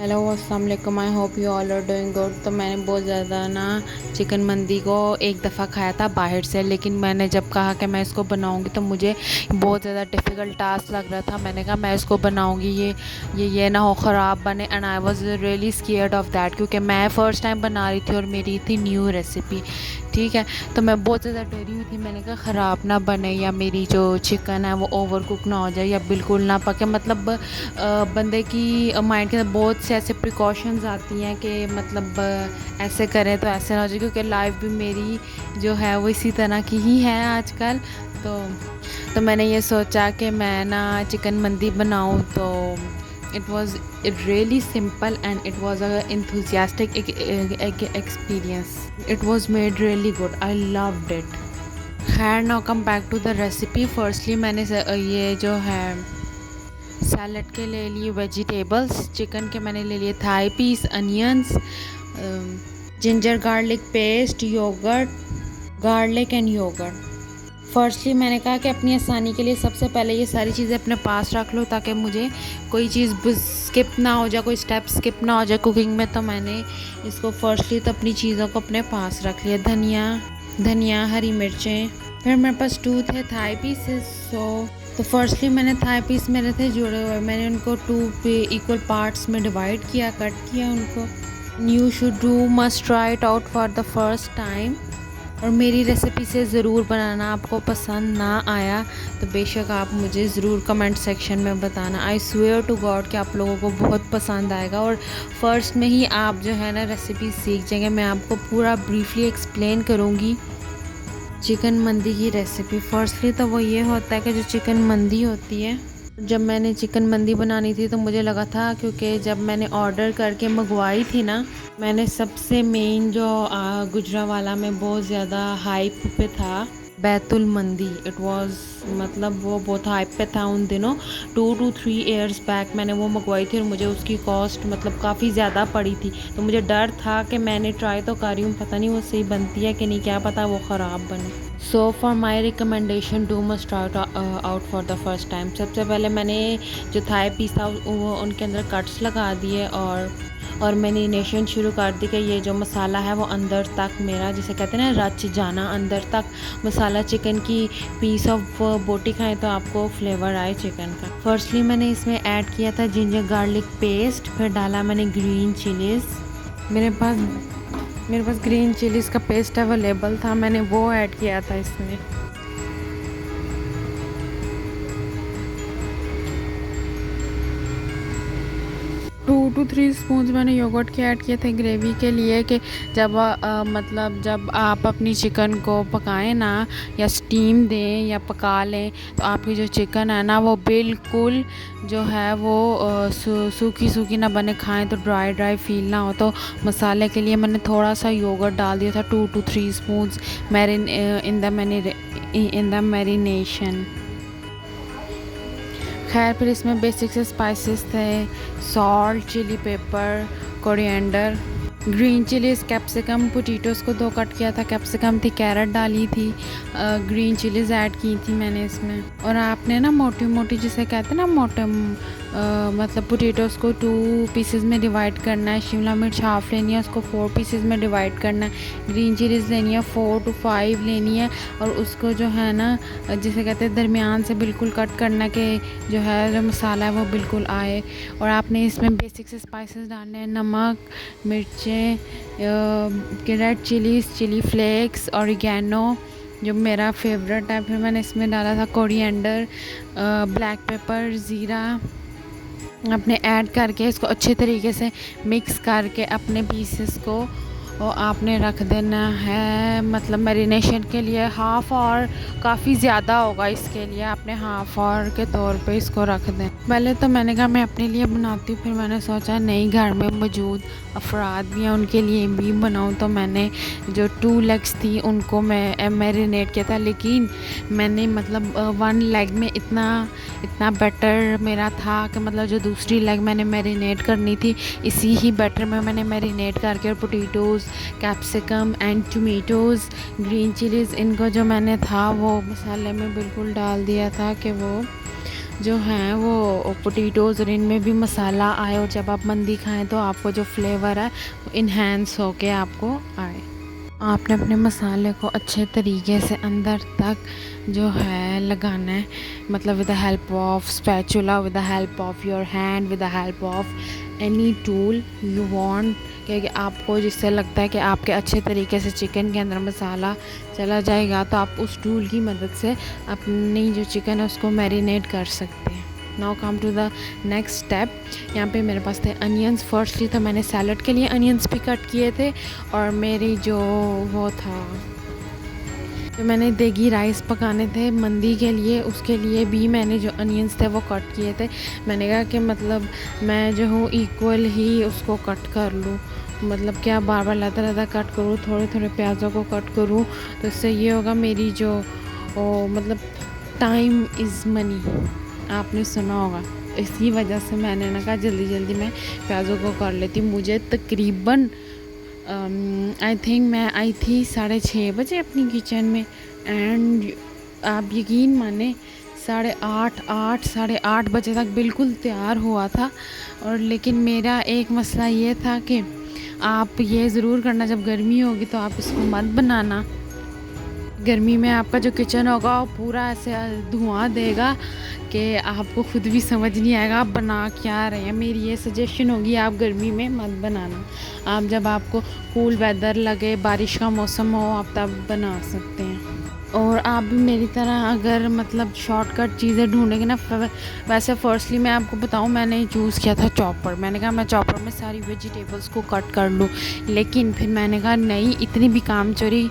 Hello अस्सलाम वालेकुम। I hope you all are doing good. तो मैंने बहुत ज़्यादा ना चिकन मंदी को एक दफ़ा खाया था बाहर से, लेकिन मैंने जब कहा कि मैं इसको बनाऊंगी तो मुझे बहुत ज़्यादा डिफ़िकल्ट टास्क लग रहा था। मैंने कहा मैं इसको बनाऊंगी, ये ना हो ख़राब बने, and I was really scared of that, क्योंकि मैं फ़र्स्ट टाइम बना रही थी और मेरी थी न्यू रेसिपी। ठीक है, तो मैं बहुत ज़्यादा डरी हुई थी। मैंने कहा ख़राब ना बने, या मेरी जो चिकन है वो ओवर कुक ना हो जाए, या बिल्कुल ना पके। मतलब बंदे की माइंड के अंदर बहुत से ऐसे प्रिकॉशंस आती हैं कि मतलब ऐसे करें तो ऐसे ना हो जाए, क्योंकि लाइफ भी मेरी जो है वो इसी तरह की ही है आजकल। तो मैंने ये सोचा कि मैं ना चिकन मंदी बनाऊं। तो it was really simple and it was a enthusiastic experience. It was made really good. I loved it. खैर, now come back to the recipe. Firstly मैंने ये जो है सैलड के ले लिए वेजिटेबल्स। चिकन के मैंने ले लिए thigh piece, onions, ginger garlic paste, yogurt, garlic and yogurt. Firstly मैंने कहा कि अपनी आसानी के लिए सबसे पहले ये सारी चीज़ें अपने पास रख लो, ताकि मुझे कोई चीज़ स्किप ना हो जाए, कोई स्टेप स्किप ना हो जाए कुकिंग में। तो मैंने इसको फर्स्टली तो अपनी चीज़ों को अपने पास रख लिया। धनिया, हरी मिर्चें। फिर मेरे पास 2 थे थाई पीसेस। तो फर्स्टली मैंने थाई पीस मेरे थे जुड़े हुए, मैंने उनको 2 पे इक्वल पार्ट्स में डिवाइड किया, कट किया उनको। You should do must try it out for the first time. और मेरी रेसिपी से ज़रूर बनाना। आपको पसंद ना आया तो बेशक आप मुझे ज़रूर कमेंट सेक्शन में बताना। आई स्वेयर टू गॉड कि आप लोगों को बहुत पसंद आएगा, और फर्स्ट में ही आप जो है ना रेसिपी सीख जाएंगे। मैं आपको पूरा ब्रीफली एक्सप्लेन करूँगी चिकन मंदी की रेसिपी। फर्स्टली तो वो ये होता है कि जो चिकन मंदी होती है, जब मैंने चिकन मंदी बनानी थी तो मुझे लगा था, क्योंकि जब मैंने ऑर्डर करके मंगवाई थी ना, मैंने सबसे मेन जो गुजरावाला में बहुत ज़्यादा हाइप पे था बैतुल मंदी। इट वाज मतलब वो बहुत हाइप पे था उन दिनों। 2 to 3 ईयर्स बैक मैंने वो मंगवाई थी, और मुझे उसकी कॉस्ट मतलब काफ़ी ज़्यादा पड़ी थी। तो मुझे डर था कि मैंने ट्राई तो कर रही हूँ, पता नहीं वो सही बनती है कि नहीं, क्या पता वो ख़राब बने। So for my recommendation, do must try out for the first time. सबसे पहले मैंने जो थाई पीस था वो उनके अंदर कट्स लगा दिए, और मैरिनेशन शुरू कर दी कि ये जो मसाला है वो अंदर तक मेरा, जिसे कहते हैं ना, रच जाना अंदर तक मसाला। चिकन की पीस ऑफ बोटी खाएं तो आपको फ्लेवर आए चिकन का। फर्स्टली मैंने इसमें ऐड किया था जिंजर गार्लिक पेस्ट, फिर डाला मैंने ग्रीन चिलीज़। मेरे पास ग्रीन चिलीज़ का पेस्ट अवेलेबल था, मैंने वो ऐड किया था इसमें। 2 to 3 स्पून मैंने योगर्ट के ऐड किए थे ग्रेवी के लिए, कि जब मतलब जब आप अपनी चिकन को पकाएं ना, या स्टीम दें या पका लें, तो आपकी जो चिकन है ना वो बिल्कुल जो है वो सूखी सूखी ना बने, खाएं तो ड्राई ड्राई फील ना हो। तो मसाले के लिए मैंने थोड़ा सा योगर्ट डाल दिया था, 2 to 3 spoon in the marination. खैर, फिर इसमें बेसिक से स्पाइसेस थे, salt, chili pepper, coriander, green chilies, capsicum, potatoes को 2 कट किया था, कैप्सिकम थी, कैरेट डाली थी, ग्रीन चिलीज़ ऐड की थी मैंने इसमें। और आपने ना मोटी मोटी, जिसे कहते हैं ना मोटे, मतलब पोटैटोज़ को 2 पीसेस में डिवाइड करना है। शिमला मिर्च हाफ़ लेनी है, उसको 4 पीसेस में डिवाइड करना है। ग्रीन चिलीज़ लेनी है 4 to 5 लेनी है, और उसको जो है ना, जिसे कहते हैं दरमियान से बिल्कुल कट करना, कि जो है जो मसाला है वो बिल्कुल आए। और आपने इसमें बेसिक से स्पाइसेस डालने हैं, नमक, मिर्चें, red chilies, chili flakes, oregano जो मेरा फेवरेट है। फिर मैंने इसमें डाला था कोरिएंडर, ब्लैक पेपर, ज़ीरा। अपने ऐड करके इसको अच्छे तरीके से मिक्स करके अपने पीसेस को आपने रख देना है, मतलब मैरिनेशन के लिए हाफ़ और काफ़ी ज़्यादा होगा, इसके लिए आपने हाफ़ और के तौर पे इसको रख दें। पहले तो मैंने कहा मैं अपने लिए बनाती हूँ, फिर मैंने सोचा नहीं, घर में मौजूद अफराद भी हैं उनके लिए भी बनाऊँ। तो मैंने जो 2 लेग्स थी उनको मैं मैरिनेट किया था, लेकिन मैंने मतलब 1 लेग में इतना बैटर मेरा था कि मतलब जो दूसरी लेग मैंने मैरिनेट करनी थी, इसी ही बैटर में मैंने मैरिनेट करके, और potatoes, capsicum and tomatoes, green chillies, इनको जो मैंने था वो मसाले में बिल्कुल डाल दिया था कि वो जो हैं वो पोटैटोज़ और इनमें भी मसाला आए, और जब आप मंदी खाएं तो आपको जो फ्लेवर है वो इन्हेंस होके आपको आए। आपने अपने मसाले को अच्छे तरीके से अंदर तक जो है लगाना है, मतलब with the help of spatula, with the help of your hand, with the help of any tool you want, क्योंकि आपको जिससे लगता है कि आपके अच्छे तरीके से चिकन के अंदर मसाला चला जाएगा तो आप उस टूल की मदद से अपनी जो चिकन है उसको मैरिनेट कर सकते हैं। Now come to the next step. यहाँ पे मेरे पास थे अनियंस। फर्स्टली तो मैंने सैलड के लिए अनियंस भी कट किए थे, और मेरी जो वो था, तो मैंने देगी राइस पकाने थे मंदी के लिए, उसके लिए भी मैंने जो अनियंस थे वो कट किए थे। मैंने कहा कि मतलब मैं जो हूँ इक्वल ही उसको कट कर लूँ, मतलब क्या बार बार लहदा कट करूँ, थोड़े थोड़े प्याज़ों को कट करूँ, तो इससे ये होगा मेरी जो मतलब टाइम इज़ मनी, आपने सुना होगा। इसी वजह से मैंने ना कहा जल्दी जल्दी मैं प्याज़ों को कर लेती हूँ। मुझे तकरीबन आई थिंक मैं आई थी 6:30 बजे अपनी किचन में, एंड आप यकीन माने 8:30 बजे तक बिल्कुल तैयार हुआ था। और लेकिन मेरा एक मसला ये था कि आप ये ज़रूर करना, जब गर्मी होगी तो आप इसको मत बनाना। गर्मी में आपका जो किचन होगा वो पूरा ऐसे धुआं देगा कि आपको खुद भी समझ नहीं आएगा आप बना क्या रहे हैं। मेरी ये सजेशन होगी, आप गर्मी में मत बनाना। आप जब आपको कूल वेदर लगे, बारिश का मौसम हो, आप तब बना सकते हैं। और आप भी मेरी तरह अगर मतलब शॉर्टकट चीज़ें ढूंढेंगे ना, वैसे फर्स्टली मैं आपको बताऊं, मैंने चूज़ किया था चॉपर। मैंने कहा मैं चॉपर में सारी वेजिटेबल्स को कट कर लूँ, लेकिन फिर मैंने कहा नहीं, इतनी भी काम चोरी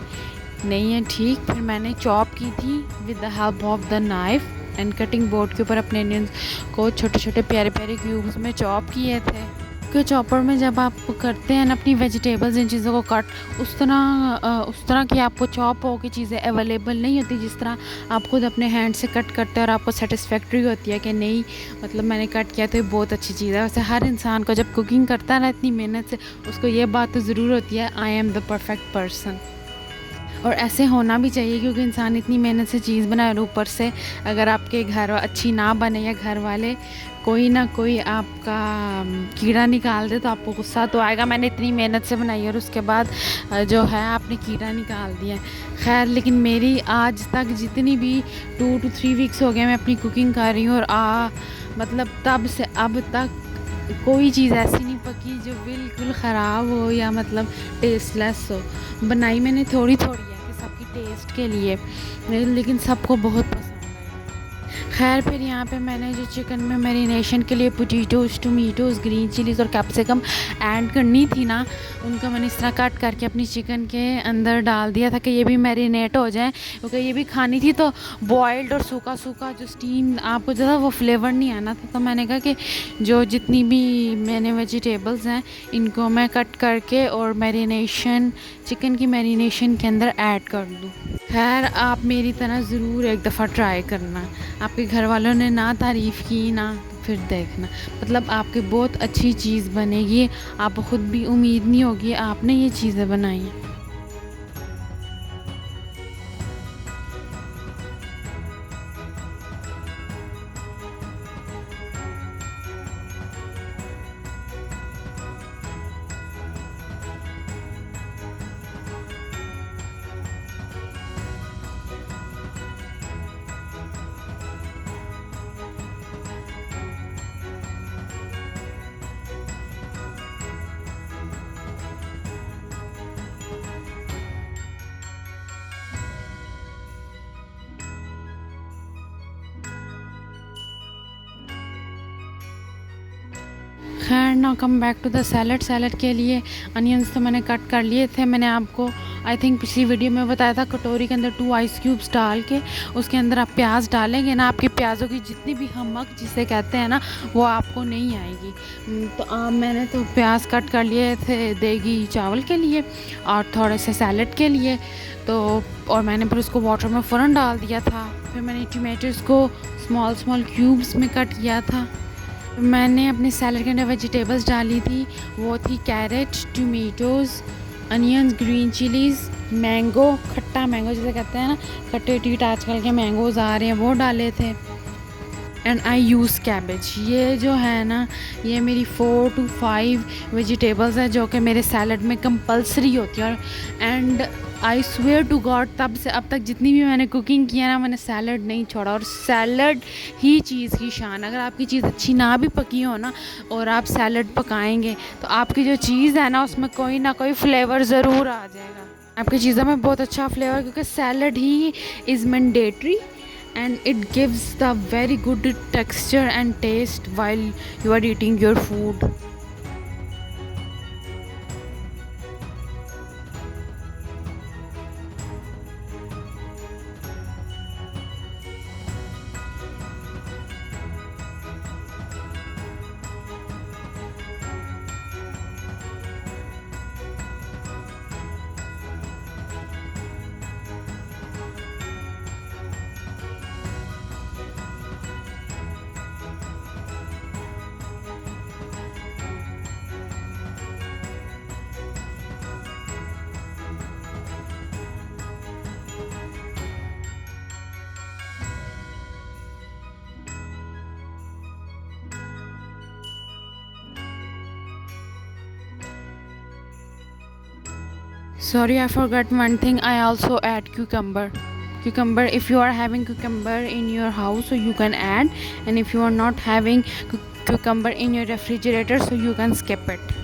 नहीं है, ठीक। फिर मैंने चॉप की थी with the help of the knife and cutting board के ऊपर अपने अनियंस को छोटे छोटे प्यारे प्यारे क्यूब्स में चॉप किए थे। कि चॉपर में जब आप करते हैं ना अपनी वेजिटेबल्स, इन चीज़ों को कट, उस तरह की आपको चॉप हो की चीज़ें अवेलेबल नहीं होती, जिस तरह आप खुद अपने हैंड से कट करते हैं और आपको सेटिस्फैक्ट्री होती है कि नहीं, मतलब मैंने कट किया तो ये बहुत अच्छी चीज़ है। वैसे हर इंसान को जब कुकिंग करता है ना इतनी मेहनत से, उसको ये बात तो ज़रूर होती है, I am the perfect person. और ऐसे होना भी चाहिए, क्योंकि इंसान इतनी मेहनत से चीज़ बनाए, और ऊपर से अगर आपके घर अच्छी ना बने या घर वाले कोई ना कोई आपका कीड़ा निकाल दे तो आपको गुस्सा तो आएगा, मैंने इतनी मेहनत से बनाई और उसके बाद जो है आपने कीड़ा निकाल दिया। खैर, लेकिन मेरी आज तक जितनी भी 2 to 3 वीक्स हो गए मैं अपनी कुकिंग कर रही हूँ, और मतलब तब से अब तक कोई चीज़ ऐसी नहीं पकी जो बिल्कुल ख़राब हो या मतलब टेस्टलेस हो। बनाई मैंने थोड़ी थोड़ी है कि सबकी टेस्ट के लिए, लेकिन सबको बहुत पसंद आई। खैर, फिर यहाँ पे मैंने जो चिकन में मैरिनेशन के लिए पोटैटोज़, टोमेटोज़, ग्रीन चिलीज़ और कैप्सिकम ऐड करनी थी ना, उनका मैंने इस तरह कट करके अपनी चिकन के अंदर डाल दिया था कि ये भी मैरिनेट हो जाए, क्योंकि ये भी खानी थी। तो बॉइल्ड और सूखा सूखा जो स्टीम आपको जो था वो फ्लेवर नहीं आना था, तो मैंने कहा कि जो जितनी भी मैंने वेजिटेबल्स हैं इनको मैं कट करके और मैरिनेशन, चिकन की मैरिनेशन के अंदर ऐड कर दूँ। खैर, आप मेरी तरह ज़रूर एक दफ़ा ट्राई करना। आपके घर वालों ने ना तारीफ़ की ना, तो फिर देखना, मतलब आपकी बहुत अच्छी चीज़ बनेगी, आपको ख़ुद भी उम्मीद नहीं होगी आपने ये चीज़ें बनाई हैं। खैर, now come back to the salad के लिए अनियंस तो मैंने कट कर लिए थे। मैंने आपको आई थिंक पिछली वीडियो में बताया था, कटोरी के अंदर 2 आइस क्यूब्स डाल के उसके अंदर आप प्याज डालेंगे ना, आपकी प्याज़ों की जितनी भी हमक जिसे कहते हैं ना, वो आपको नहीं आएगी। तो मैंने तो प्याज कट कर लिए थे देगी चावल के लिए और थोड़े से सैलड के लिए, तो और मैंने फिर उसको वाटर में फ़ौरन डाल दिया था। फिर मैंने टमाटोज़ को स्मॉल क्यूब्स में कट किया था। मैंने अपने सैलड के अंदर वेजिटेबल्स डाली थी, वो थी carrot, tomatoes, onions, green chilies, mango, खट्टा मैंगो जिसे कहते हैं ना, खट्टे टीट आजकल के मैंगोज़ आ रहे हैं, वो डाले थे। And I use cabbage. ये जो है ना, ये मेरी 4 to 5 वेजिटेबल्स हैं जो कि मेरे सैलड में कंपलसरी होती है। And I swear to God, तब से अब तक जितनी भी मैंने कुकिंग किया ना, मैंने सैलड नहीं छोड़ा। और सैलड ही चीज़ की शान। अगर आपकी चीज़ अच्छी ना भी पकी हो ना और आप सैलड पकाएंगे तो आपकी जो चीज़ है ना, उसमें कोई ना कोई फ्लेवर ज़रूर आ जाएगा। आपकी चीज़ों में बहुत अच्छा फ्लेवर, क्योंकि salad he is mandatory and it gives the very good texture and taste while you are eating your food. Sorry, I forgot one thing. I also add cucumber. Cucumber, if you are having cucumber in your house, so you can add, and if you are not having cucumber in your refrigerator, so you can skip it.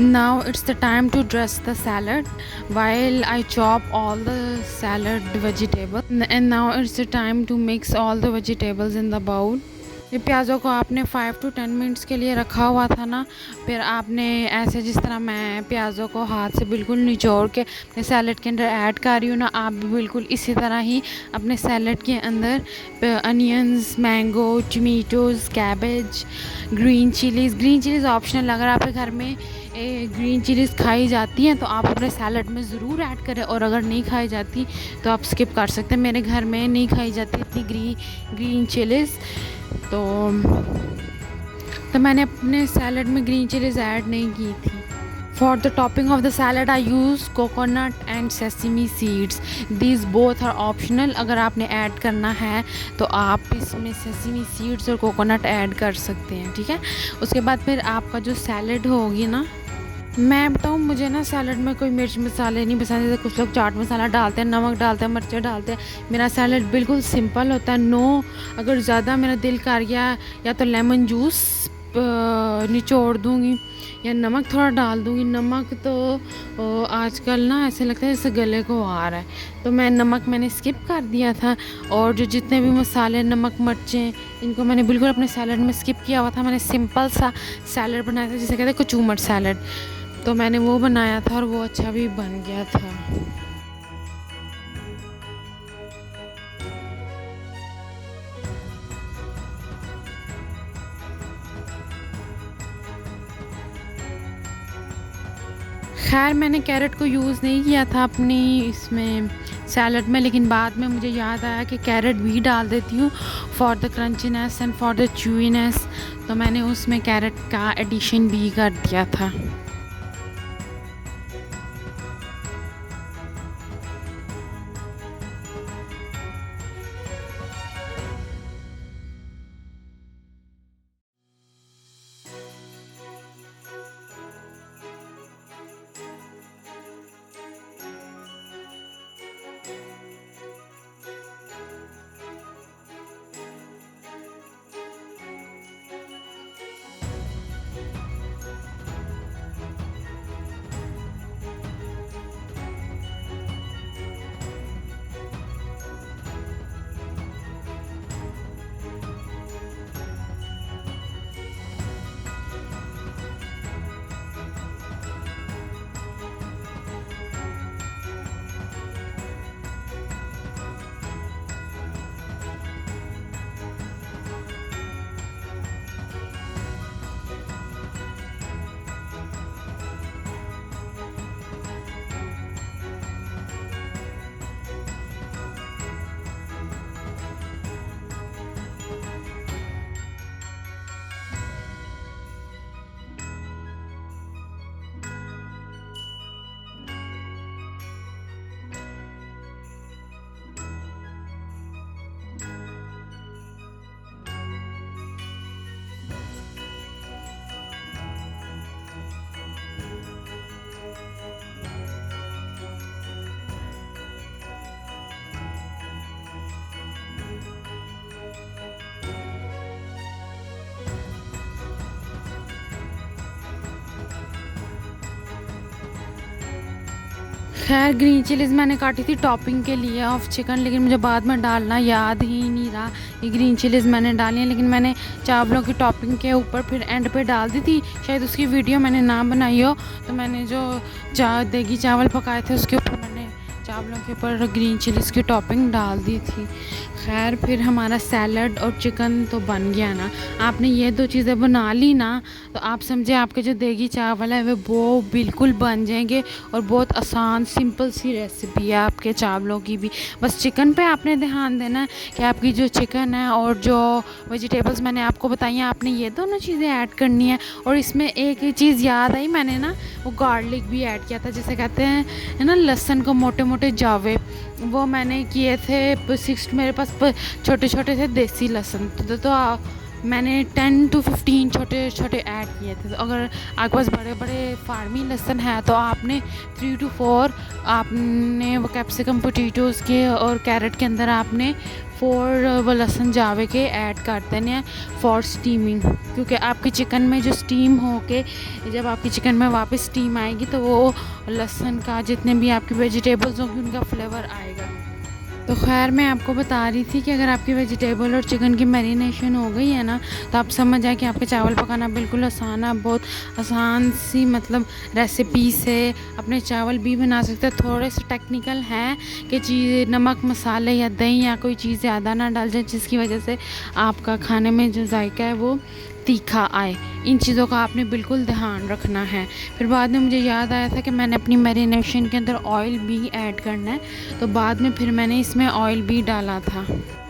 Now it's the time to dress the salad while I chop all the salad vegetables, and now it's the time to mix all the vegetables in the bowl. ये प्याज़ों को आपने 5 to 10 minutes के लिए रखा हुआ था ना, फिर आपने ऐसे जिस तरह मैं प्याज़ों को हाथ से बिल्कुल निचोड़ के अपने सैलड के अंदर ऐड कर रही हूँ ना, आप भी बिल्कुल इसी तरह ही अपने सैलड के अंदर onions, mango, tomatoes, cabbage, green chillies optional. अगर आपके घर में ग्रीन चिलीज़ खाई जाती हैं तो आप अपने सैलड में ज़रूर ऐड करें, और अगर नहीं खाई जाती तो आप स्किप कर सकते हैं। मेरे घर में नहीं खाई जाती इतनी ग्रीन चिलीज़, तो मैंने अपने सैलड में ग्रीन चिलीज़ ऐड नहीं की थी। For the topping of the salad, I use coconut and sesame seeds. These both are optional. अगर आपने ऐड करना है तो आप इसमें sesame seeds और coconut ऐड कर सकते हैं, ठीक है। उसके बाद फिर आपका जो सैलड होगी ना, मैं बताऊँ, मुझे ना सैलड में कोई मिर्च मसाले नहीं पसंद। जैसे कुछ लोग चाट मसाला डालते हैं, नमक डालते हैं, मिर्चें डालते हैं। मेरा सैलड बिल्कुल सिंपल होता है। नो, अगर ज़्यादा मेरा दिल कर गया या तो लेमन जूस निचोड़ दूँगी या नमक थोड़ा डाल दूँगी। नमक तो आजकल ना ऐसे लगता है जैसे गले को आ रहा है, तो मैंने स्किप कर दिया था। और जो जितने भी मसाले, नमक, मिर्चें, इनको मैंने बिल्कुल अपने सैलड में स्किप किया हुआ था। मैंने सिंपल सा सैलड बनाया था जिसे कहते हैं कचूमर सैलड, तो मैंने वो बनाया था और वो अच्छा भी बन गया था। खैर, मैंने कैरेट को यूज़ नहीं किया था अपनी इसमें सैलड में, लेकिन बाद में मुझे याद आया कि कैरेट भी डाल देती हूँ for the crunchiness and for the chewiness, तो मैंने उसमें कैरेट का एडिशन भी कर दिया था। खैर, ग्रीन चिलीज़ मैंने काटी थी टॉपिंग के लिए ऑफ चिकन, लेकिन मुझे बाद में डालना याद ही नहीं रहा। ये ग्रीन चिलीज़ मैंने डाली हैं, लेकिन मैंने चावलों की टॉपिंग के ऊपर फिर एंड पे डाल दी थी। शायद उसकी वीडियो मैंने ना बनाई हो, तो मैंने जो देगी चावल पकाए थे उसके ऊपर मैंने चावलों के ऊपर ग्रीन चिलीज़ की टॉपिंग डाल दी थी। खैर, फिर हमारा सैलड और चिकन तो बन गया ना। आपने ये दो चीज़ें बना ली ना, तो आप समझे आपके जो देगी चावल है वो बिल्कुल बन जाएंगे। और बहुत आसान सिंपल सी रेसिपी है आपके चावलों की भी। बस चिकन पे आपने ध्यान देना है कि आपकी जो चिकन है और जो वेजिटेबल्स मैंने आपको बताई हैं, आपने ये दोनों चीज़ें ऐड करनी है। और इसमें एक चीज़ याद आई, मैंने ना वो गार्लिक भी ऐड किया था, जिसे कहते हैं है ना लहसुन को मोटे मोटे जावे, वो मैंने किए थे। मेरे पास छोटे छोटे थे देसी लहसुन, तो मैंने 10 to 15 छोटे छोटे ऐड किए थे। तो अगर आपके पास बड़े बड़े फार्मी लहसुन है तो आपने 3 to 4 आपने वो कैप्सिकम पोटैटोज़ के और कैरेट के अंदर आपने 4 वो लहसुन जावे के ऐड कर देने हैं फॉर स्टीमिंग, क्योंकि आपकी चिकन में जो स्टीम हो के जब आपकी चिकन में वापस स्टीम आएगी तो वो लहसुन का जितने भी आपकी वेजिटेबल्स होंगी उनका फ्लेवर आएगा। तो खैर, मैं आपको बता रही थी कि अगर आपकी वेजिटेबल और चिकन की मैरिनेशन हो गई है ना, तो आप समझ जाए कि आपके चावल पकाना बिल्कुल आसान है। बहुत आसान सी मतलब रेसिपी से अपने चावल भी बना सकते हैं। थोड़े से टेक्निकल हैं कि चीज़ नमक, मसाले या दही या कोई चीज़ ज़्यादा ना डाल जाए जिसकी वजह से आपका खाने में जो जायका है वो तीखा आए। इन चीज़ों का आपने बिल्कुल ध्यान रखना है। फिर बाद में मुझे याद आया था कि मैंने अपनी मैरिनेशन के अंदर ऑयल भी ऐड करना है, तो बाद में फिर मैंने इसमें ऑयल भी डाला था।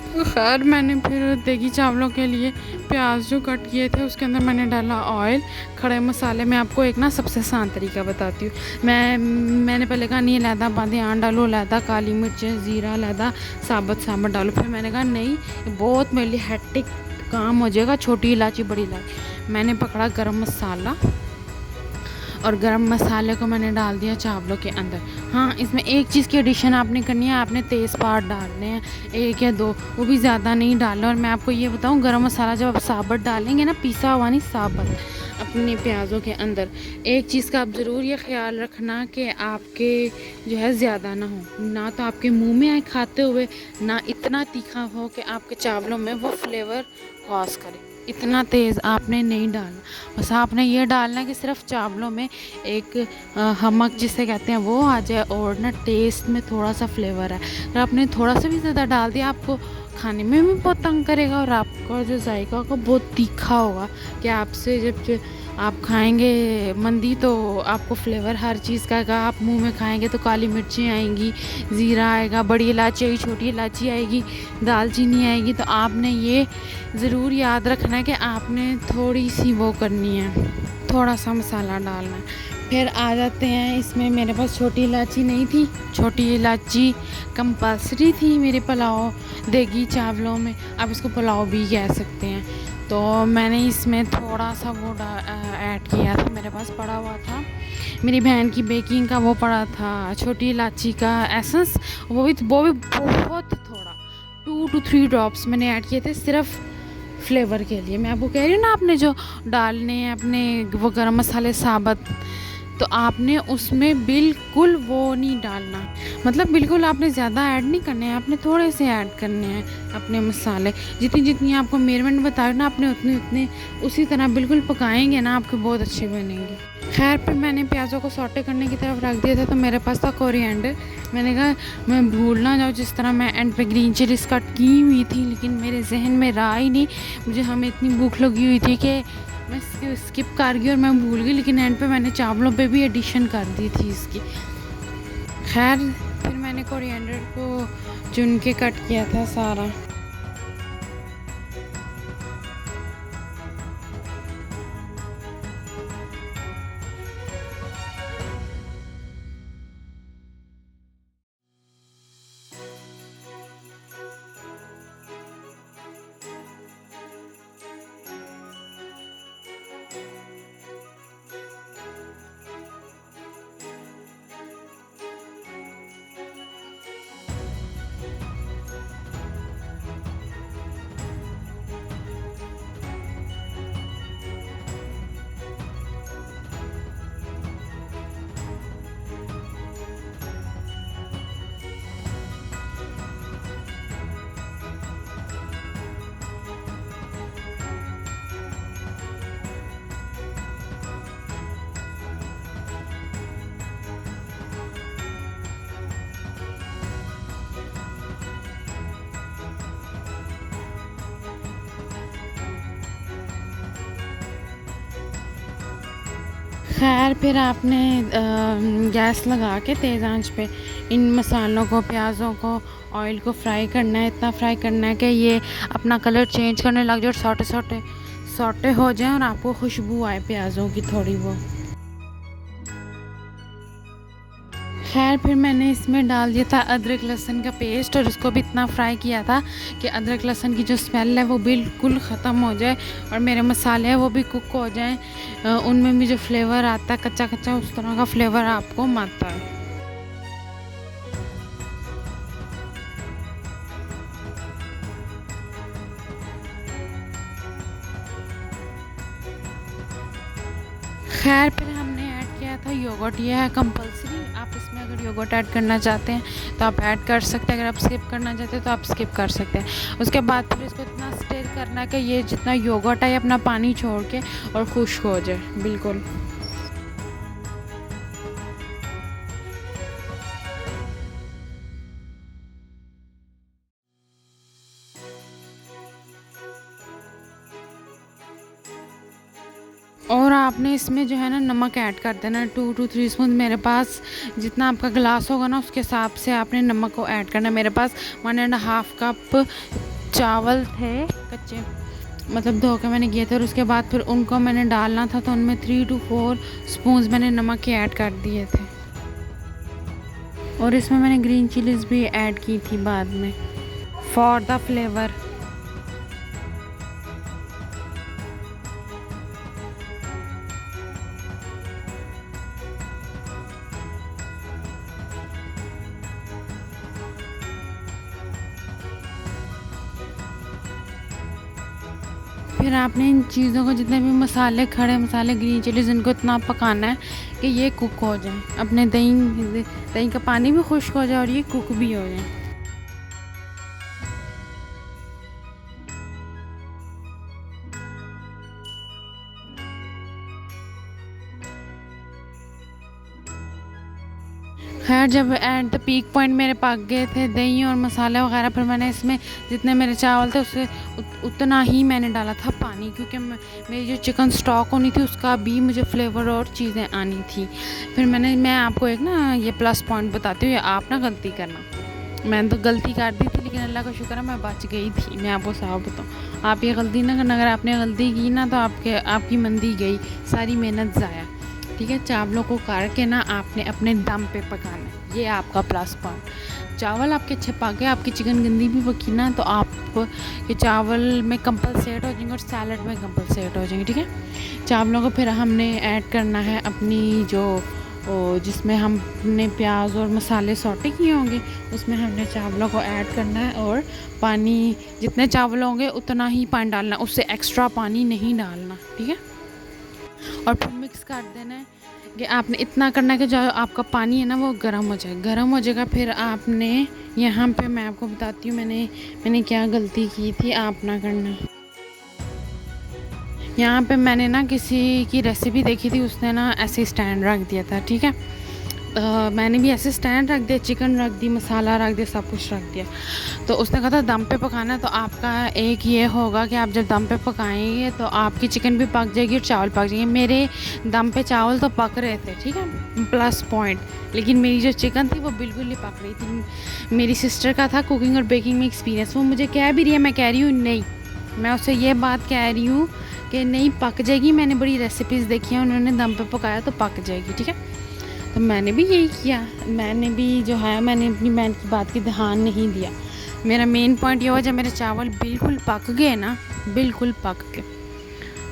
खैर मैंने फिर देगी चावलों के लिए प्याज जो कट किए थे उसके अंदर मैंने डाला ऑयल, खड़े मसाले। मैं आपको एक ना सबसे आसान तरीका बताती हूँ। मैंने पहले कहा नहीं लैदा बादियान डालो, लैदा काली मिर्च, ज़ीरा लैदा साबत साबत डालो। फिर मैंने कहा नहीं बहुत मेरे लिए हैट्रिक काम हो जाएगा, छोटी इलायची बड़ी इलायची। मैंने पकड़ा गरम मसाला और गरम मसाले को मैंने डाल दिया चावलों के अंदर। हाँ, इसमें एक चीज़ की एडिशन आपने करनी है, आपने तेज़पात डालने हैं 1 या 2, वो भी ज़्यादा नहीं डालना। और मैं आपको ये बताऊँ गरम मसाला जब आप साबुत डालेंगे ना, पिसा हुआ नहीं साबुत, अपने प्याज़ों के अंदर, एक चीज़ का आप ज़रूर ये ख्याल रखना कि आपके जो है ज़्यादा ना हो, ना तो आपके मुंह में आए खाते हुए, ना इतना तीखा हो कि आपके चावलों में वो फ्लेवर कॉज करे। इतना तेज़ आपने नहीं डालना, बस आपने ये डालना कि सिर्फ चावलों में एक हमक जिसे कहते हैं वो आ जाए, और ना टेस्ट में थोड़ा सा फ्लेवर है। अगर आपने थोड़ा सा भी ज़्यादा डाल दिया आपको खाने में भी बहुत तंग करेगा और आपका जो जायका होगा बहुत तीखा होगा कि आपसे जब आप खाएंगे मंदी तो आपको फ्लेवर हर चीज़ का आएगा। आप मुंह में खाएंगे तो काली मिर्चें आएंगी, ज़ीरा आएगा, बड़ी इलायची आएगी, छोटी इलायची आएगी, दालचीनी आएगी। तो आपने ये ज़रूर याद रखना है कि आपने थोड़ी सी वो करनी है, थोड़ा सा मसाला डालना है। फिर आ जाते हैं इसमें, मेरे पास छोटी इलायची नहीं थी, छोटी इलायची कंपल्सरी थी मेरे पुलाव देगी चावलों में, आप इसको पुलाव भी कह सकते हैं। तो मैंने इसमें थोड़ा सा वो ऐड किया था, मेरे पास पड़ा हुआ था मेरी बहन की बेकिंग का वो पड़ा था, छोटी इलायची का एसेंस, वो भी बहुत थोड़ा 2 to 3 ड्रॉप्स मैंने ऐड किए थे सिर्फ फ्लेवर के लिए। मैं आपको कह रही हूँ ना, आपने जो डालने हैं अपने वो गरम मसाले साबुत, तो आपने उसमें बिल्कुल वो नहीं डालना, मतलब बिल्कुल आपने ज़्यादा ऐड नहीं करने हैं, आपने थोड़े से ऐड करने हैं अपने मसाले। जितनी जितनी आपको मेजरमेंट बताया ना, आपने उतने उतने उसी तरह बिल्कुल पकाएंगे ना, आपके बहुत अच्छे बनेंगे। खैर फिर मैंने प्याज़ों को सौटे करने की तरफ रख दिया था, तो मेरे पास था कोरिएंडर। मैंने कहा मैं भूल ना जाऊँ, जिस तरह मैं एंड पे ग्रीन चिलीज कट की हुई थी, लेकिन मेरे जहन में रहा ही नहीं, मुझे हमें इतनी भूख लगी हुई थी कि मैं स्किप कर गई और मैं भूल गई, लेकिन एंड पे मैंने चावलों पे भी एडिशन कर दी थी इसकी। खैर फिर मैंने कोरिएंडर को चुन के कट किया था सारा। खैर फिर आपने गैस लगा के तेज़ आंच पे इन मसालों को, प्याज़ों को, ऑयल को फ्राई करना है। इतना फ्राई करना है कि ये अपना कलर चेंज करने लग जाए और सौटे हो जाए और आपको खुशबू आए प्याज़ों की थोड़ी वो। खैर फिर मैंने इसमें डाल दिया था अदरक लहसुन का पेस्ट, और इसको भी इतना फ्राई किया था कि अदरक लहसुन की जो स्मेल है वो बिल्कुल ख़त्म हो जाए और मेरे मसाले हैं वो भी कुक हो जाएं, उनमें भी जो फ्लेवर आता है कच्चा कच्चा, उस तरह का फ्लेवर आपको आता है। खैर फिर हमने ऐड किया था योगर्ट, यह है कंपलसरी। आप इसमें अगर योगर्ट ऐड करना चाहते हैं तो आप ऐड कर सकते हैं, अगर आप स्किप करना चाहते हैं तो आप स्किप कर सकते हैं। उसके बाद फिर इसको इतना स्टिर करना है कि ये जितना योगर्ट है अपना पानी छोड़ के और खुश्क हो जाए बिल्कुल। और आपने इसमें जो है ना नमक ऐड कर देना 2 to 3 स्पून। मेरे पास जितना आपका गिलास होगा ना उसके हिसाब से आपने नमक को ऐड करना। मेरे पास 1.5 कप चावल थे कच्चे, मतलब धो के मैंने किए थे, और उसके बाद फिर उनको मैंने डालना था, तो उनमें 3 to 4 स्पून्स मैंने नमक के ऐड कर दिए थे, और इसमें मैंने ग्रीन चिलीज़ भी ऐड की थी बाद में फॉर द फ्लेवर। फिर आपने इन चीज़ों को, जितने भी मसाले, खड़े मसाले, ग्रीन चिलीज़, इनको इतना पकाना है कि ये कुक हो जाए, अपने दही दही का पानी भी खुश्क हो जाए और ये कुक भी हो जाए। खैर जब एट द पीक पॉइंट मेरे पक गए थे दही और मसाले वगैरह, फिर मैंने इसमें जितने मेरे चावल थे उससे उतना ही मैंने डाला था पानी, क्योंकि मेरी जो चिकन स्टॉक होनी थी उसका भी मुझे फ्लेवर और चीज़ें आनी थी। फिर मैं आपको एक ना ये प्लस पॉइंट बताती हूँ, आप ना गलती करना। मैंने तो गलती कर दी थी, लेकिन अल्लाह का शुक्र है मैं बच गई थी। मैं आपको साफ बताऊँ, आप ये गलती ना करना। अगर आपने गलती की ना तो आपकी मंदी गई, सारी मेहनत ज़ाया। ठीक है, चावलों को काट के ना आपने अपने दम पे पकाना है, ये आपका प्लस पॉइंट। चावल आपके अच्छे पक गए, आपकी चिकन गंदी भी पकी ना, तो आप ये चावल में कंपलसेट हो जाएंगे और सैलड में कंपलसेट हो जाएंगे। ठीक है, चावलों को फिर हमने ऐड करना है अपनी जो जिसमें हमने प्याज और मसाले सौटे किए होंगे, उसमें हमने चावलों को ऐड करना है, और पानी जितने चावल होंगे उतना ही पानी डालना, उससे एक्स्ट्रा पानी नहीं डालना। ठीक है, और फिर मिक्स कर देना है कि आपने इतना करना है कि जो आपका पानी है ना वो गर्म हो जाए। गर्म हो जाएगा, फिर आपने यहाँ पे मैं आपको बताती हूँ मैंने क्या गलती की थी, आप ना करना। यहाँ पे मैंने ना किसी की रेसिपी देखी थी, उसने ना ऐसे स्टैंड रख दिया था। ठीक है, मैंने भी ऐसे स्टैंड रख दिया, चिकन रख दी, मसाला रख दिया, सब कुछ रख दिया। तो उसने कहा था दम पे पकाना है, तो आपका एक ये होगा कि आप जब दम पे पकाएंगे तो आपकी चिकन भी पक जाएगी और चावल पक जाएंगे। मेरे दम पे चावल तो पक रहे थे, ठीक है, प्लस पॉइंट, लेकिन मेरी जो चिकन थी वो बिल्कुल नहीं पक रही थी। मेरी सिस्टर का था कुकिंग और बेकिंग में एक्सपीरियंस, वो मुझे कह भी रही है, मैं कह रही हूँ नहीं, मैं उससे ये बात कह रही हूँ कि नहीं पक जाएगी, मैंने बड़ी रेसिपीज़ देखी हैं, उन्होंने दम पे पकाया तो पक जाएगी। ठीक है, तो मैंने भी यही किया, मैंने भी जो है मैंने अपनी बहन की बात की ध्यान नहीं दिया। मेरा मेन पॉइंट ये हुआ, जब मेरे चावल बिल्कुल पक गए ना, बिल्कुल पक गए,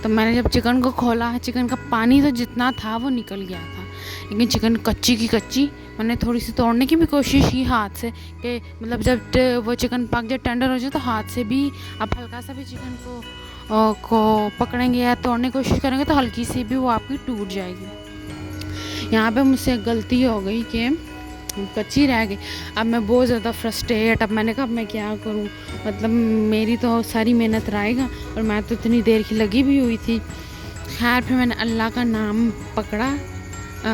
तो मैंने जब चिकन को खोला, चिकन का पानी तो जितना था वो निकल गया था, लेकिन चिकन कच्ची की कच्ची। मैंने थोड़ी सी तोड़ने की भी कोशिश की हाथ से, कि मतलब जब वो चिकन पक जाए, टेंडर हो जाए, तो हाथ से भी आप हल्का सा भी चिकन को पकड़ेंगे या तोड़ने की कोशिश करेंगे तो हल्की सी भी वो आपकी टूट जाएगी। यहाँ पे मुझसे गलती हो गई कि कच्ची रह गई। अब मैं बहुत ज़्यादा फ्रस्ट्रेट, अब मैंने कहा अब मैं क्या करूँ, मतलब मेरी तो सारी मेहनत रहेगा और मैं तो इतनी देर की लगी भी हुई थी। खैर फिर मैंने अल्लाह का नाम पकड़ा,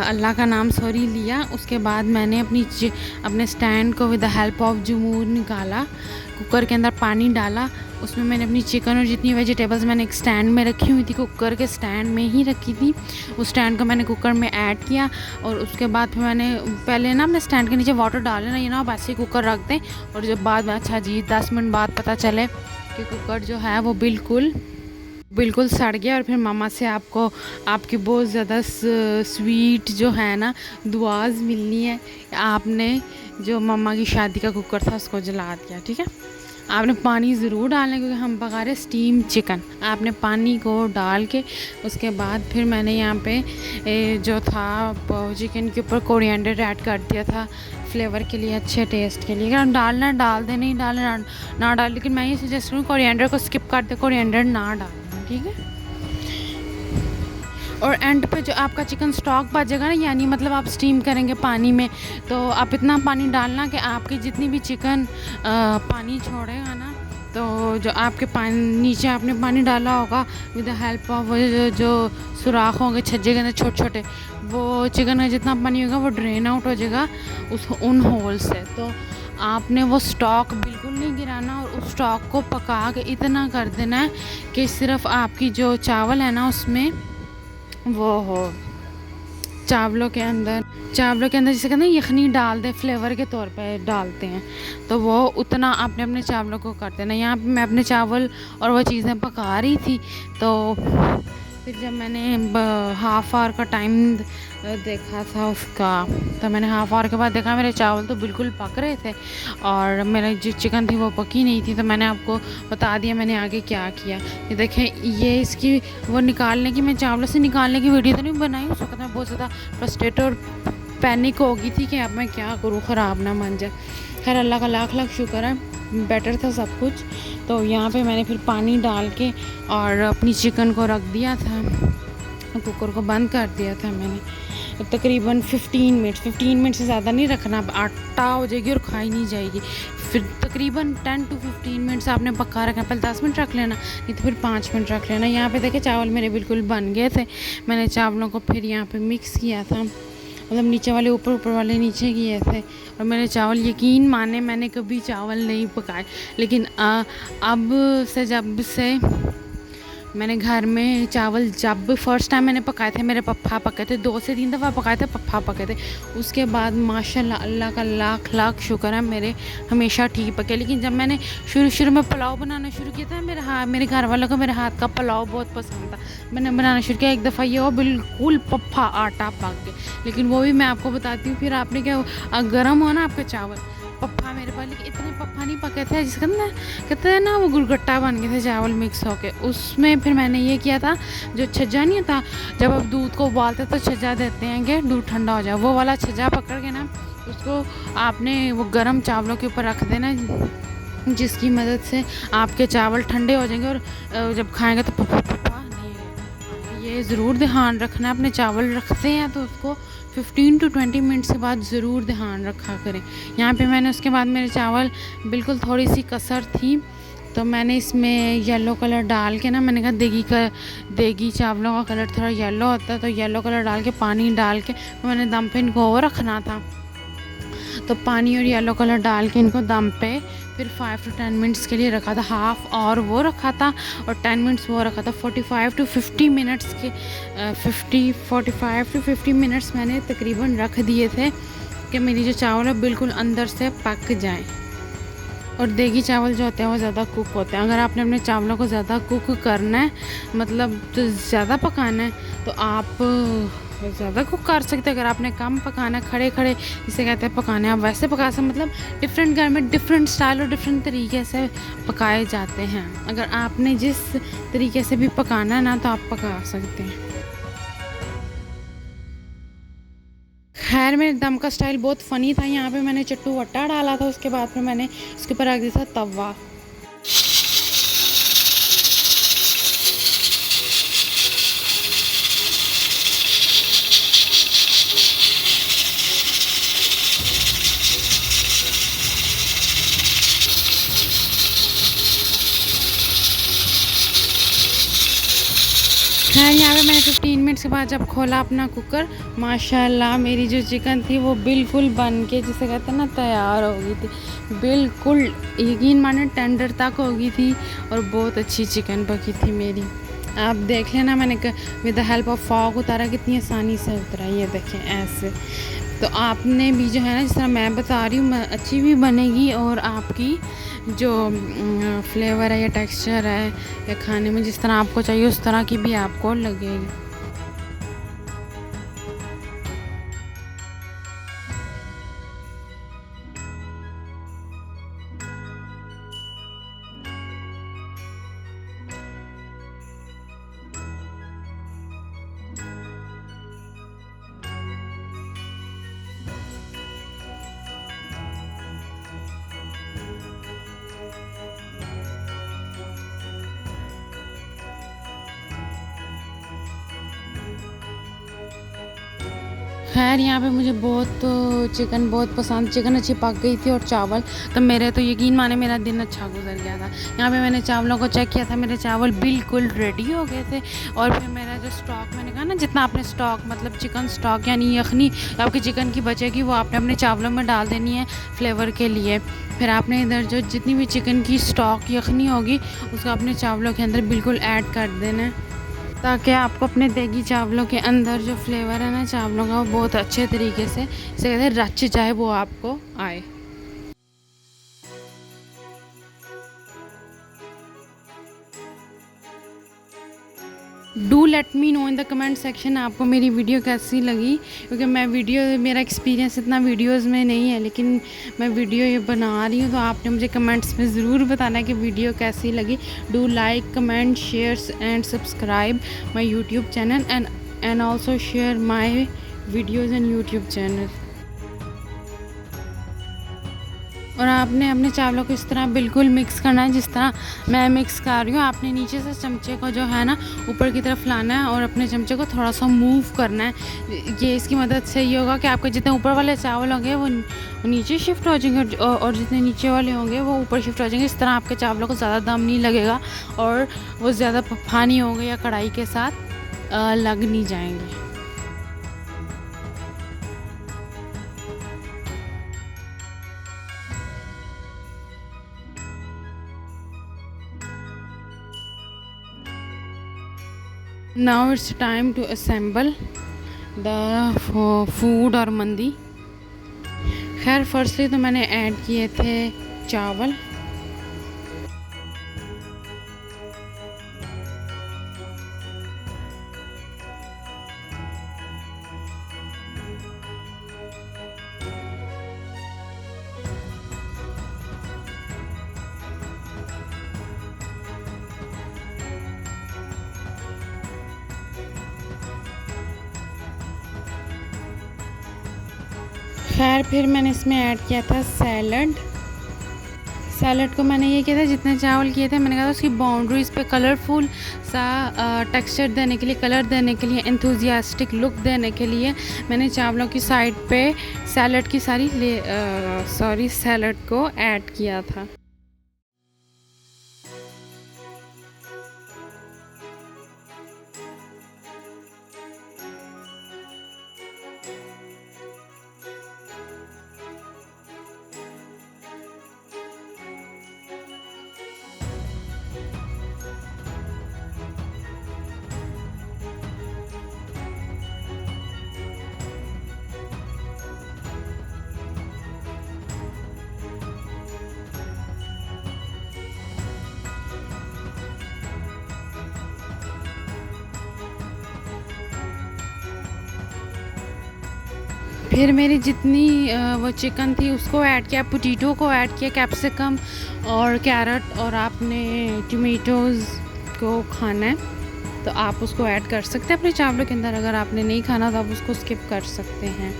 अल्लाह का नाम लिया। उसके बाद मैंने अपने स्टैंड को विद द हेल्प ऑफ जमूर निकाला, कुकर के अंदर पानी डाला, उसमें मैंने अपनी चिकन और जितनी वेजिटेबल्स मैंने एक स्टैंड में रखी हुई थी, कुकर के स्टैंड में ही रखी थी, उस स्टैंड को मैंने कुकर में ऐड किया। और उसके बाद फिर मैंने पहले ना अपने स्टैंड के नीचे वाटर डाल लेना, ये ना वैसे ही कुकर रख दें, और जब बाद में अच्छा जी 10 मिनट बाद पता चले कि कुकर जो है वो बिल्कुल सड़ गया। और फिर मामा से आपकी बहुत ज़्यादा स्वीट जो है ना दुआज मिलनी है, आपने जो मम्मा की शादी का कुकर था उसको जला दिया। ठीक है, आपने पानी ज़रूर डालना, क्योंकि हम पका रहे स्टीम चिकन। आपने पानी को डाल के उसके बाद फिर मैंने यहाँ पे जो था चिकन के ऊपर कोरिएंडर ऐड कर दिया था फ्लेवर के लिए, अच्छे टेस्ट के लिए। अगर हम डालना डाल दे, नहीं डालना ना डाल, लेकिन मैं ये सजेस्ट करूँ कोरिएंडर को स्किप कर दे, कोरिएंडर ना डालना। ठीक है, और एंड पे जो आपका चिकन स्टॉक बचेगा ना, यानी मतलब आप स्टीम करेंगे पानी में, तो आप इतना पानी डालना कि आपकी जितनी भी चिकन पानी छोड़ेगा ना, तो जो आपके नीचे आपने पानी डाला होगा विद द हेल्प ऑफ जो सुराख होंगे छज्जे के अंदर छोटे छोटे, वो चिकन का जितना पानी होगा वो ड्रेन आउट हो जाएगा उन होल से। तो आपने वो स्टॉक बिल्कुल नहीं गिराना, और उस स्टॉक को पका के इतना कर देना है कि सिर्फ आपकी जो चावल है ना उसमें वो हो चावलों के अंदर जैसे कहते हैं यखनी डाल दे, फ्लेवर के तौर पे डालते हैं, तो वो उतना आपने अपने चावलों को करते ना। यहाँ पे मैं अपने चावल और वो चीज़ें पका रही थी, तो फिर जब मैंने हाफ़ आवर का टाइम देखा था उसका, तो मैंने हाफ़ आवर के बाद देखा मेरे चावल तो बिल्कुल पक रहे थे और मेरा जो चिकन थी वो पकी नहीं थी। तो मैंने आपको बता दिया मैंने आगे क्या किया। ये देखें, ये इसकी वो निकालने की, मैं चावलों से निकालने की वीडियो तो नहीं बनाई, उस वक्त मैं बहुत ज़्यादा फ्रस्ट्रेट और पैनिक हो गई थी कि अब मैं क्या करूँ, ख़राब ना बन जाए। खैर अल्लाह का लाख लाख शुक्र है, बेटर था सब कुछ। तो यहाँ पे मैंने फिर पानी डाल के और अपनी चिकन को रख दिया था, कुकर को बंद कर दिया था मैंने। तकरीबन 15 मिनट से ज़्यादा नहीं रखना, आटा हो जाएगी और खाई नहीं जाएगी। फिर तकरीबन 10 to 15 मिनट्स आपने पका रखना, पहले 10 मिनट रख लेना, नहीं तो फिर 5 मिनट रख लेना। यहाँ पे देखे चावल मेरे बिल्कुल बन गए थे। मैंने चावलों को फिर यहाँ पे मिक्स किया था, मतलब नीचे वाले ऊपर, ऊपर वाले नीचे किए थे। और मेरे चावल, यकीन माने मैंने कभी चावल नहीं पकाए, लेकिन अब से जब से मैंने घर में चावल जब फर्स्ट टाइम मैंने पकाए थे, मेरे पप्पा पकाए थे, 2 से 3 दफ़ा पकाए थे, पप्पा पकाए थे। उसके बाद माशाल्लाह अल्लाह का लाख लाख शुक्र है, मेरे हमेशा ठीक पके। लेकिन जब मैंने शुरू में पुलाव बनाना शुरू किया था, मेरे घर वालों को मेरे हाथ का पुलाव बहुत पसंद था। मैंने बनाना शुरू किया, एक दफ़ा ये हो बिल्कुल पप्पा आटा पक गया। लेकिन वो भी मैं आपको बताती हूँ, फिर आपने क्या गर्म हो ना आपके चावल, पप्पा मेरे पास, लेकिन इतने पप्पा नहीं पके थे जिसका ना कहते हैं ना वो गुलगट्टा बन गए थे चावल मिक्स होके। उसमें फिर मैंने ये किया था, जो छज्जा नहीं होता, जब आप दूध को उबालते तो छज्जा देते हैं कि दूध ठंडा हो जाए, वो वाला छज्जा पकड़ के ना उसको आपने वो गर्म चावलों के ऊपर रख देना, जिसकी मदद से आपके चावल ठंडे हो जाएंगे और जब खाएंगे तो पप्पा नहीं। ये ज़रूर ध्यान रखना, अपने चावल रखते हैं तो उसको 15 to 20 मिनट्स के बाद ज़रूर ध्यान रखा करें। यहाँ पे मैंने उसके बाद मेरे चावल बिल्कुल थोड़ी सी कसर थी, तो मैंने इसमें येलो कलर डाल के ना, मैंने कहा देगी चावलों का कलर थोड़ा येलो होता है, तो येलो कलर डाल के पानी डाल के मैंने दम पे इनको वो रखना था। तो पानी और येलो कलर डाल के इनको दम पे फिर 5 to 10 मिनट्स के लिए रखा था, हाफ़ और वो रखा था और 10 मिनट्स वो रखा था। 45 to 50 मिनट्स के 45 to 50 मिनट्स मैंने तकरीबन रख दिए थे कि मेरी जो चावल है बिल्कुल अंदर से पक जाएं। और देगी चावल जो होते हैं वो ज़्यादा कुक होते हैं। अगर आपने अपने चावलों को ज़्यादा कुक करना है, मतलब तो ज़्यादा पकाना है, तो आप ज़्यादा कुक कर सकते हैं। अगर आपने कम पकाना है, खड़े खड़े जिसे कहते हैं पकाने, आप वैसे पका सकते, मतलब डिफरेंट घर में डिफरेंट स्टाइल और डिफरेंट तरीके से पकाए जाते हैं। अगर आपने जिस तरीके से भी पकाना है ना, तो आप पका सकते हैं। खैर मेरे दम का स्टाइल बहुत फ़नी था। यहाँ पे मैंने चट्टू वट्टा डाला था, उसके बाद फिर मैंने उसके ऊपर रख दिया था तवा। खैर यहाँ पे मैंने 15 मिनट्स के बाद जब खोला अपना कुकर, माशाल्लाह मेरी जो चिकन थी वो बिल्कुल बन के जिसे कहते हैं ना तैयार हो गई थी। बिल्कुल यकीन माने टेंडर तक हो गई थी और बहुत अच्छी चिकन पकी थी मेरी। आप देख लेना, मैंने with the help of fog उतारा, कितनी आसानी से उतरा, ये देखें ऐसे। तो आपने भी जो है ना, जिस तरह मैं बता रही हूँ, अच्छी भी बनेगी और आपकी जो फ्लेवर है या टेक्सचर है या खाने में जिस तरह आपको चाहिए उस तरह की भी आपको लगेगी। खैर यहाँ पे मुझे चिकन बहुत पसंद, चिकन अच्छी पक गई थी और चावल, तो मेरे तो यकीन माने मेरा दिन अच्छा गुजर गया था। यहाँ पे मैंने चावलों को चेक किया था, मेरे चावल बिल्कुल रेडी हो गए थे। और फिर मेरा जो स्टॉक, मैंने कहा ना जितना आपने स्टॉक, मतलब चिकन स्टॉक यानी यखनी आपकी चिकन की बचेगी वो आपने अपने चावलों में डाल देनी है फ्लेवर के लिए। फिर आपने इधर जो जितनी भी चिकन की स्टॉक यखनी होगी उसको अपने चावलों के अंदर बिल्कुल ऐड कर देना है। ताकि आपको अपने देगी चावलों के अंदर जो फ्लेवर है ना चावलों का, वो बहुत अच्छे तरीके से इसे कहते हैं रच जाए, वो आपको आए। Do let me know in the comment section आपको मेरी वीडियो कैसी लगी, क्योंकि मेरा एक्सपीरियंस इतना वीडियोस में नहीं है, लेकिन मैं वीडियो ये बना रही हूँ, तो आपने मुझे कमेंट्स में ज़रूर बताना है कि वीडियो कैसी लगी। Do like, comment, share and subscribe my YouTube channel and also share my videos and YouTube channel. और आपने अपने चावलों को इस तरह बिल्कुल मिक्स करना है जिस तरह मैं मिक्स कर रही हूँ। आपने नीचे से चमचे को जो है ना ऊपर की तरफ लाना है और अपने चमचे को थोड़ा सा मूव करना है। ये इसकी मदद से ये होगा कि आपके जितने ऊपर वाले चावल होंगे वो नीचे शिफ्ट हो जाएंगे और जितने नीचे वाले होंगे वो ऊपर शिफ्ट हो जाएंगे। इस तरह आपके चावलों को ज़्यादा दम नहीं लगेगा और वो ज़्यादा पानी होंगे या कढ़ाई के साथ लग नहीं जाएंगे। Now it's time to assemble the food और मंदी। खैर फर्स्टली तो मैंने ऐड किए थे चावल, खैर फिर मैंने इसमें ऐड किया था सैलड को मैंने ये किया था जितने चावल किए थे, मैंने कहा था उसकी बाउंड्रीज पे कलरफुल सा टेक्सचर देने के लिए, कलर देने के लिए, एंथुजियास्टिक लुक देने के लिए मैंने चावलों की साइड पे सैलड की सैलड को ऐड किया था। फिर मेरी जितनी वो चिकन थी उसको ऐड किया, पोटैटो को ऐड किया, कैप्सिकम और कैरेट, और आपने टमेटोज़ को खाना है तो आप उसको ऐड कर सकते हैं अपने चावलों के अंदर। अगर आपने नहीं खाना तो आप उसको स्किप कर सकते हैं।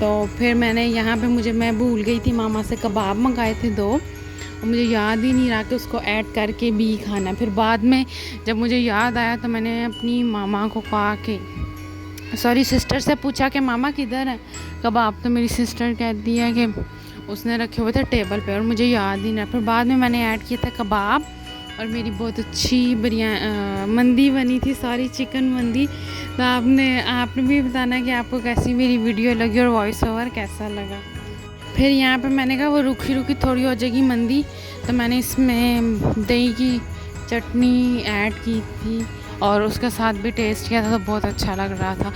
तो फिर मैंने यहाँ पे मैं भूल गई थी, मामा से कबाब मंगाए थे 2 और मुझे याद ही नहीं रहा कि उसको ऐड करके भी खाना। फिर बाद में जब मुझे याद आया तो मैंने अपनी मामा को कहा कि सिस्टर से पूछा कि मामा किधर है कबाब, तो मेरी सिस्टर कहती है कि उसने रखे हुए थे टेबल पे और मुझे याद ही नहीं। फिर बाद में मैंने ऐड किया था कबाब और मेरी बहुत अच्छी मंदी बनी थी, सारी चिकन मंदी। तो आपने भी बताना कि आपको कैसी मेरी वीडियो लगी और वॉइस ओवर कैसा लगा। फिर यहाँ पे मैंने कहा वो रुखी रुखी थोड़ी हो जाएगी मंदी, तो मैंने इसमें दही की चटनी ऐड की थी और उसके साथ भी टेस्ट किया था तो बहुत अच्छा लग रहा था।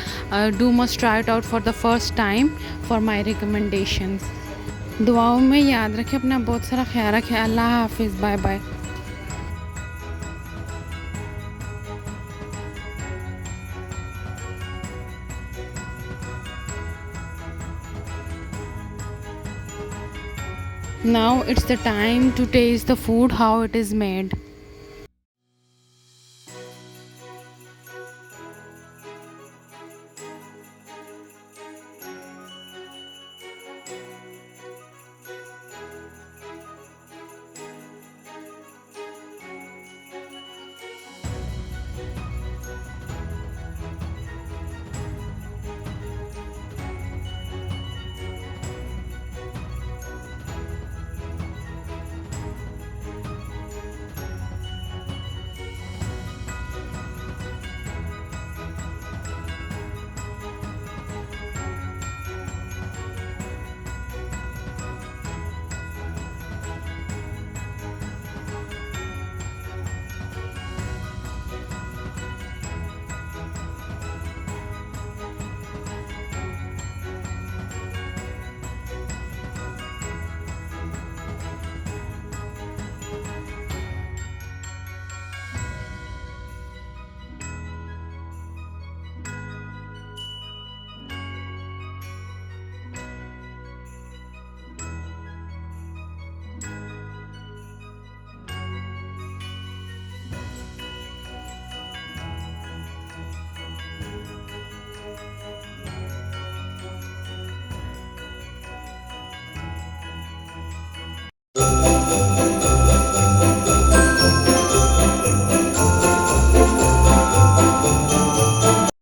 Do must try it out for the first time for my recommendations. दुआओं में याद रखें, अपना बहुत सारा ख्याल रखें। अल्लाह हाफिज़, bye bye. Now it's the time to taste the food how it is made.